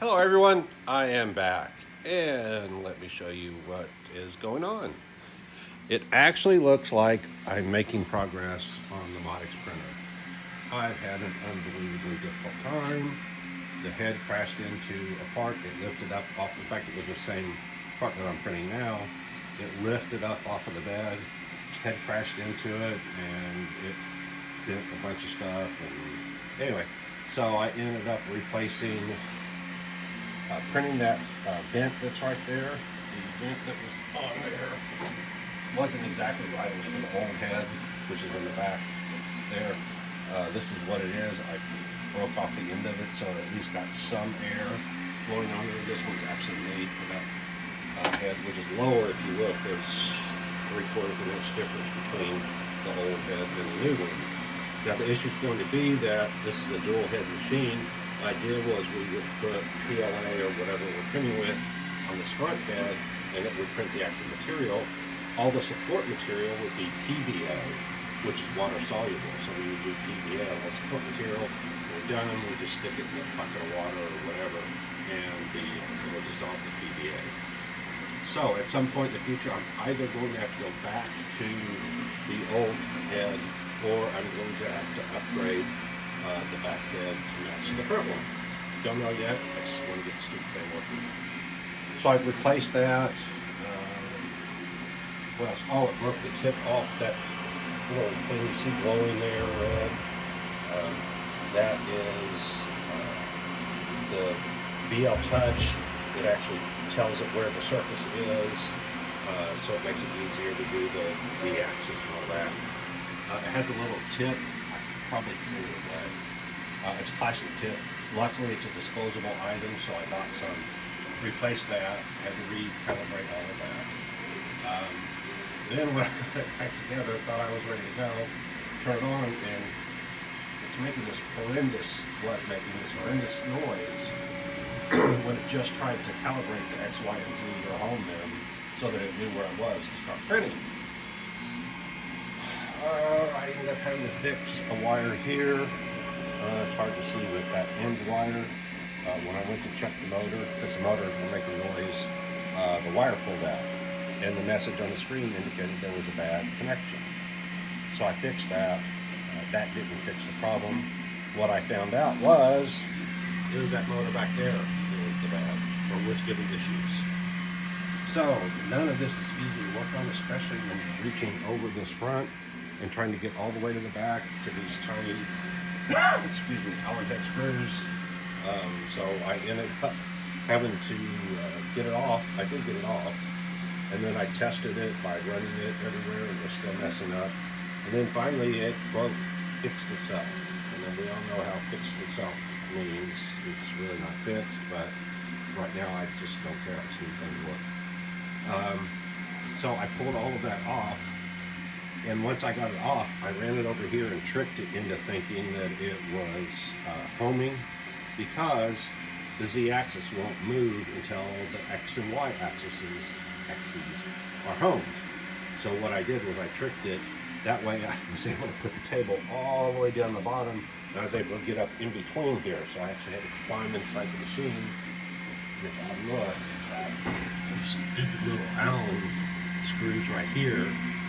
Hello everyone, I am back and let me show you what is going on. It actually looks like I'm making progress on the Modix printer. I've had an unbelievably difficult time. The head crashed into a part, it lifted up off, in fact it was the same part that I'm printing now. It lifted up off of the bed, head crashed into it, and it did a bunch of stuff. And anyway, so I ended up replacing printing that vent that's right there. The vent that was on there wasn't exactly right. It was for the old head, which is in the back there. This is what it is. I broke off the end of it, so it at least got some air blowing on there. This one's actually made for that head, which is lower. If you look, there's 3/4 of an inch difference between the old head and the new one. Now the issue is going to be that this is a dual head machine. The idea was we would put PLA or whatever we're printing with on this front head, and it would print the actual material. All the support material would be PVA, which is water soluble. So we would do PVA on the support material. When we're done, we just stick it in a bucket of water or whatever, and it will dissolve the PVA. So at some point in the future, I'm either going to have to go back to the old head, or I'm going to have to upgrade the back head to match the front one. Don't know yet. I just want to get the stupid thing working. So I've replaced that. What else? Oh, it broke the tip off that little thing you see glowing there, red. That is the BL Touch. It actually tells it where the surface is, so it makes it easier to do the Z-axis and all that. It has a little tip. I could probably throw it away. It's a plastic tip. Luckily, it's a disposable item, so I bought some. Replaced that. Had to recalibrate all of that. Then when I got it back together, thought I was ready to go. Turn it on, and it's making this horrendous. Was making this horrendous noise when it just tried to calibrate the X, Y, and Z or home them so that it knew where it was to start printing. I ended up having to fix a wire here. It's hard to see with that end wire. When I went to check the motor, because the motors were making noise, the wire pulled out, and the message on the screen indicated there was a bad connection. So I fixed that. That didn't fix the problem. What I found out was it was that motor back there that was the bad, or was giving issues. So none of this is easy to work on, especially when you're reaching over this front and trying to get all the way to the back to these tiny, excuse me, Allen head screws. So I ended up having to get it off. I did get it off, and then I tested it by running it everywhere, and it was still messing up. And then finally it fixed itself. And then we all know how fixed itself means. It's really not fixed, but right now I just don't care. I just need things to work. So I pulled all of that off, and once I got it off, I ran it over here and tricked it into thinking that it was homing, because the Z-axis won't move until the X and Y axes are homed. So what I did was I tricked it. That way I was able to put the table all the way down the bottom, and I was able to get up in between here. So I actually had to climb inside the machine. If I look, these stupid little Allen screws right here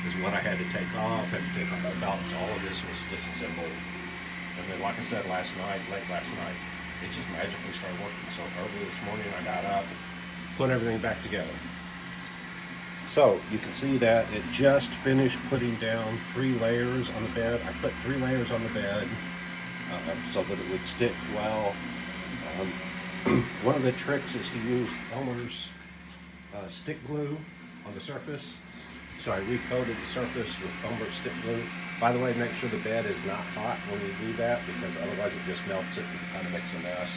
is what I had to take off. I had to take off the belts. All of this was disassembled. And then, like I said, late last night, it just magically started working. So early this morning I got up, put everything back together. So you can see that it just finished putting down 3 layers on the bed. I put 3 layers on the bed so that it would stick well. One of the tricks is to use Elmer's stick glue on the surface. So I recoated the surface with Elmer's stick glue. By the way, make sure the bed is not hot when you do that, because otherwise it just melts it and kind of makes a mess.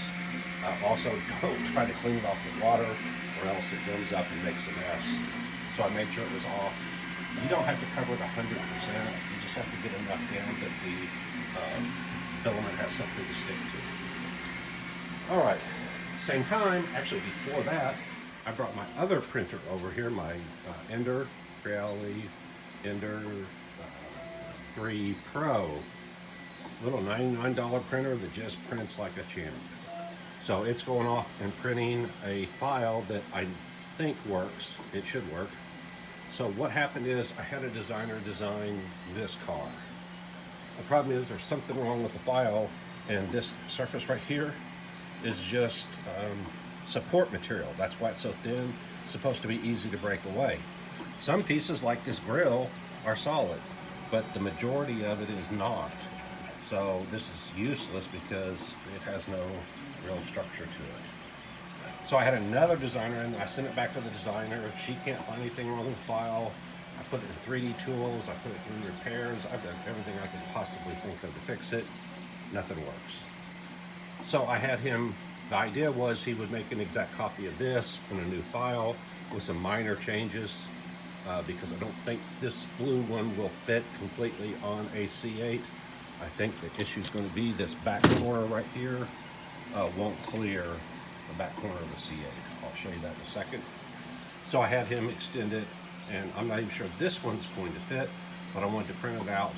Also, don't try to clean it off with water, or else it builds up and makes a mess. So I made sure it was off. You don't have to cover it 100%. You just have to get enough down that the filament has something to stick to. All right. Same time, actually before that, I brought my other printer over here, my Ender Creality Ender 3 Pro, little $99 printer that just prints like a champ. So it's going off and printing a file that I think works. It should work. So what happened is I had a designer design this car. The problem is there's something wrong with the file, and this surface right here is just support material. That's why it's so thin. It's supposed to be easy to break away. Some pieces like this grill are solid, but the majority of it is not. So this is useless because it has no real structure to it. So I had another designer and I sent it back to the designer. If she can't find anything wrong with the file, I put it in 3D tools, I put it through repairs, I've done everything I could possibly think of to fix it. Nothing works. So I had him, the idea was he would make an exact copy of this in a new file with some minor changes because I don't think this blue one will fit completely on a C8. I think the issue is going to be this back corner right here won't clear the back corner of the C8. I'll show you that in a second. So I had him extend it, and I'm not even sure this one's going to fit, but I wanted to print it out,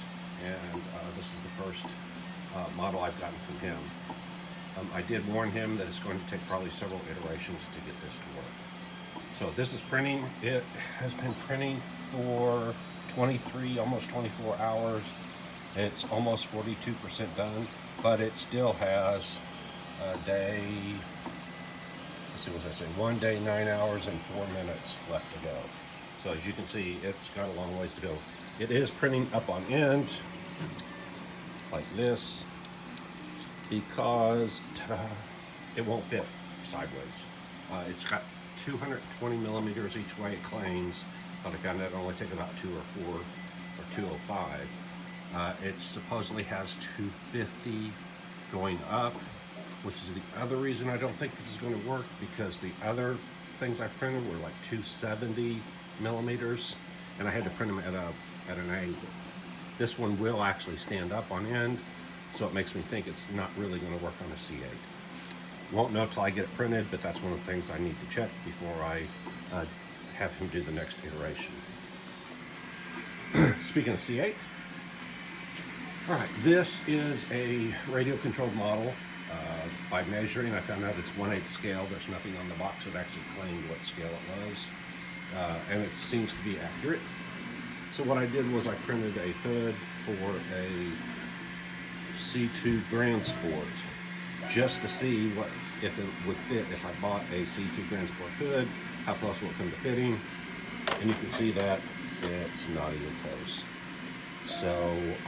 and this is the first model I've gotten from him. I did warn him that it's going to take probably several iterations to get this to work. So this is printing. It has been printing for 23, almost 24 hours. It's almost 42% done, but it still has a day, let's see, what was I say, 1 day, 9 hours, and 4 minutes left to go. So as you can see, it's got a long ways to go. It is printing up on end, like this, because it won't fit sideways. It's got 220 millimeters each way, it claims, but again, that'll only take about 2 or 4 or 205. It supposedly has 250 going up, which is the other reason I don't think this is going to work, because the other things I printed were like 270 millimeters, and I had to print them at an angle. This one will actually stand up on end, so it makes me think it's not really going to work on a C8. Won't know till I get it printed, but that's one of the things I need to check before I have him do the next iteration. Speaking of C8, all right, this is a radio-controlled model. By measuring, I found out it's 1/8 scale. There's nothing on the box that actually claimed what scale it was, and it seems to be accurate. So what I did was I printed a hood for a C2 Grand Sport, just to see what if it would fit if I bought a C2 Grand Sport hood, how close will it come to fitting, and you can see that it's not even close. So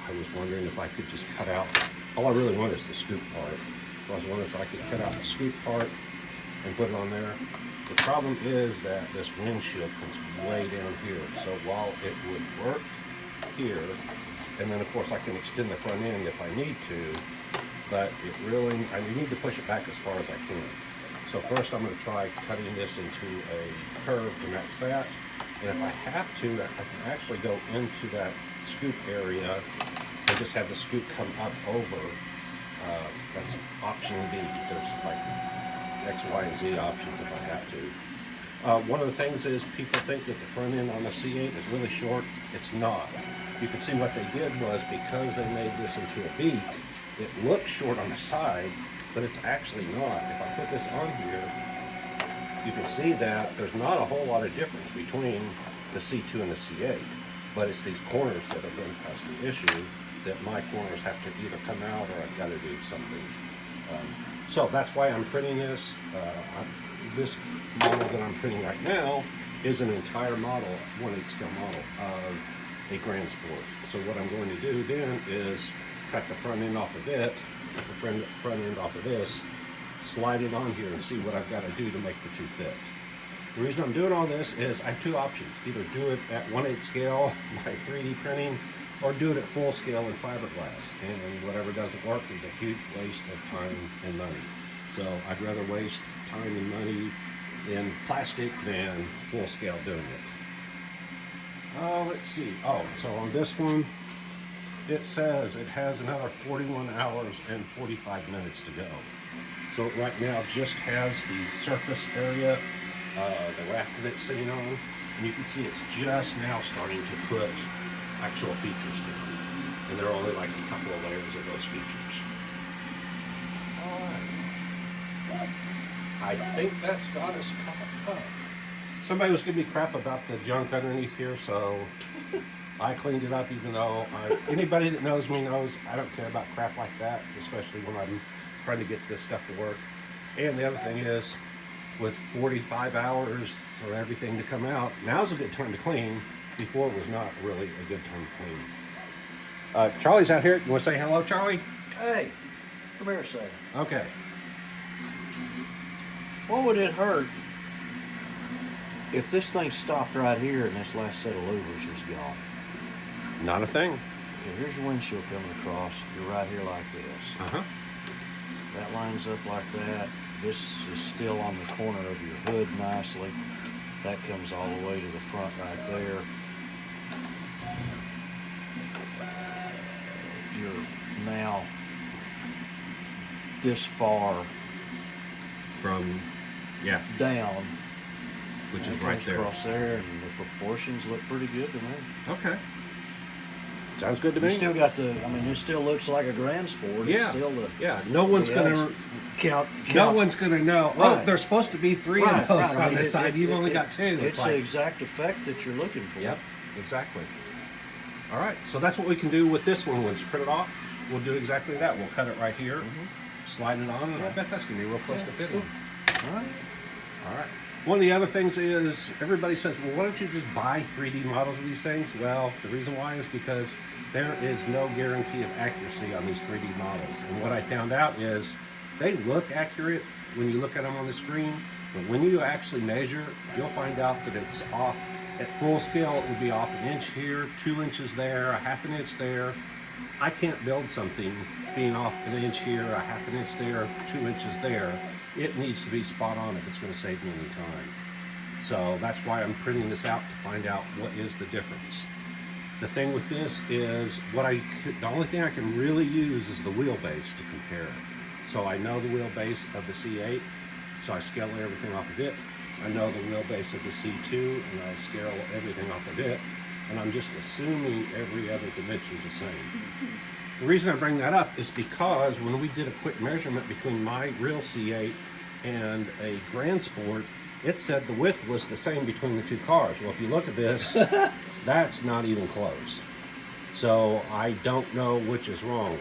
I was wondering if I could just cut out, all I really want is the scoop part. So I was wondering if I could cut out the scoop part and put it on there. The problem is that this windshield comes way down here. So while it would work here, and then of course I can extend the front end if I need to, but it really, I need to push it back as far as I can. So first I'm going to try cutting this into a curve to match that. And if I have to, I can actually go into that scoop area and just have the scoop come up over. That's option B. There's like X, Y, and Z options if I have to. One of the things is people think that the front end on the C8 is really short. It's not. You can see what they did was, because they made this into a beak, it looks short on the side, but it's actually not. If I put this on here, you can see that there's not a whole lot of difference between the C2 and the C8, but it's these corners that are going to cause the issue, that my corners have to either come out or I've got to do something. So that's why I'm printing this. This model that I'm printing right now is an entire model, 1/8 scale model of a Grand Sport. So what I'm going to do then is cut the front end off of it, cut the front end off of this, slide it on here and see what I've got to do to make the two fit. The reason I'm doing all this is I have two options. Either do it at 1/8 scale by 3D printing, or do it at full scale in fiberglass. And whatever doesn't work is a huge waste of time and money. So I'd rather waste time and money in plastic than full scale doing it. Let's see. Oh, so on this one, it says it has another 41 hours and 45 minutes to go. So right now it just has the surface area, the raft that it's sitting on, and you can see it's just now starting to put actual features down. And there are only like a couple of layers of those features. Alright. I think that's got us caught up. Somebody was giving me crap about the junk underneath here, so I cleaned it up, even though anybody that knows me knows I don't care about crap like that, especially when I'm trying to get this stuff to work. And the other thing is, with 45 hours for everything to come out, now's a good time to clean. Before was not really a good time to clean. Charlie's out here. You want to say hello, Charlie? Hey, come here a second. Okay. What would it hurt if this thing stopped right here and this last set of louvers was gone? Not a thing. Okay, here's your windshield coming across. You're right here like this. Uh-huh. That lines up like that. This is still on the corner of your hood nicely. That comes all the way to the front right there. You're now this far From, yeah, down. which And is it right comes there. across there, and the proportions look pretty good to me. Okay. Sounds good to You me. still got the, I mean, it still looks like a Grand Sport. It's Yeah. still the, Yeah, no one's the gonna count. no one's gonna know. Oh, Right. there's supposed to be three Right, of those right. I on mean, this side. You've only got two. It's like, the exact effect that you're looking for. yep, exactly. All right, so that's what we can do with this one. Once you print it off, we'll do exactly that. We'll cut it right here, slide it on, and I Yeah. bet that's gonna be real close to fitting. All right. All right. One of the other things is everybody says, well, why don't you just buy 3D models of these things? Well, the reason why is because there is no guarantee of accuracy on these 3D models. And what I found out is they look accurate when you look at them on the screen, but when you actually measure, you'll find out that it's off. At full scale, it would be off an inch here, 2 inches there, a half an inch there. I can't build something being off an inch here, a half an inch there, 2 inches there. It needs to be spot on if it's going to save me any time. So that's why I'm printing this out, to find out what is the difference. The thing with this is the only thing I can really use is the wheelbase to compare it. So I know the wheelbase of the C8, so I scale everything off of it. I know the wheelbase of the C2, and I scale everything off of it. And I'm just assuming every other dimension's the same. The reason I bring that up is because when we did a quick measurement between my real C8 and a Grand Sport, it said the width was the same between the two cars. Well, if you look at this, that's not even close. So I don't know which is wrong.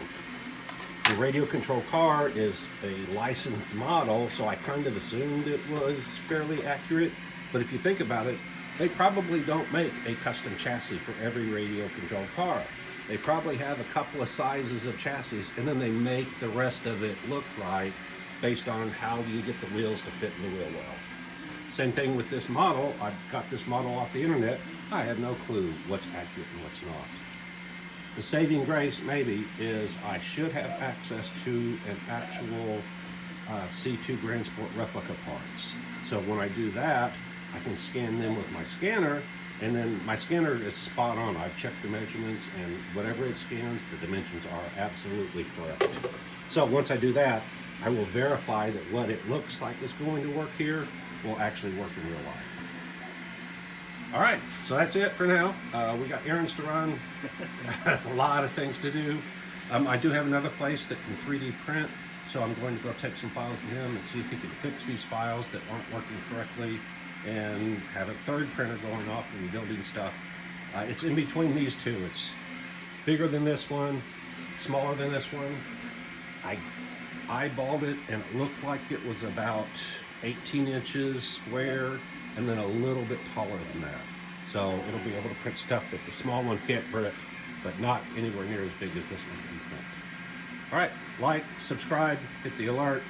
The radio controlled car is a licensed model, so I kind of assumed it was fairly accurate. But if you think about it, they probably don't make a custom chassis for every radio controlled car. They probably have a couple of sizes of chassis, and then they make the rest of it look right based on how you get the wheels to fit in the wheel well. Same thing with this model. I got this model off the internet. I have no clue what's accurate and what's not. The saving grace, maybe, is I should have access to an actual C2 Grand Sport replica parts. So when I do that, I can scan them with my scanner, and then my scanner is spot on. I've checked the measurements, and whatever it scans, the dimensions are absolutely correct. So once I do that, I will verify that what it looks like is going to work here will actually work in real life. All right, so that's it for now. We got errands to run, a lot of things to do. I do have another place that can 3D print, so I'm going to go take some files to him and see if he can fix these files that aren't working correctly, and have a third printer going off and building stuff. It's in between these two. It's bigger than this one, smaller than this one. I eyeballed it, and it looked like it was about 18 inches square, and then a little bit taller than that. So it'll be able to print stuff that the small one can't print, but not anywhere near as big as this one can print. All right, like, subscribe, hit the alert,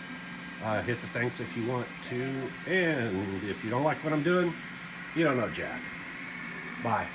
hit the thanks if you want to, and if you don't like what I'm doing, you don't know jack. Bye.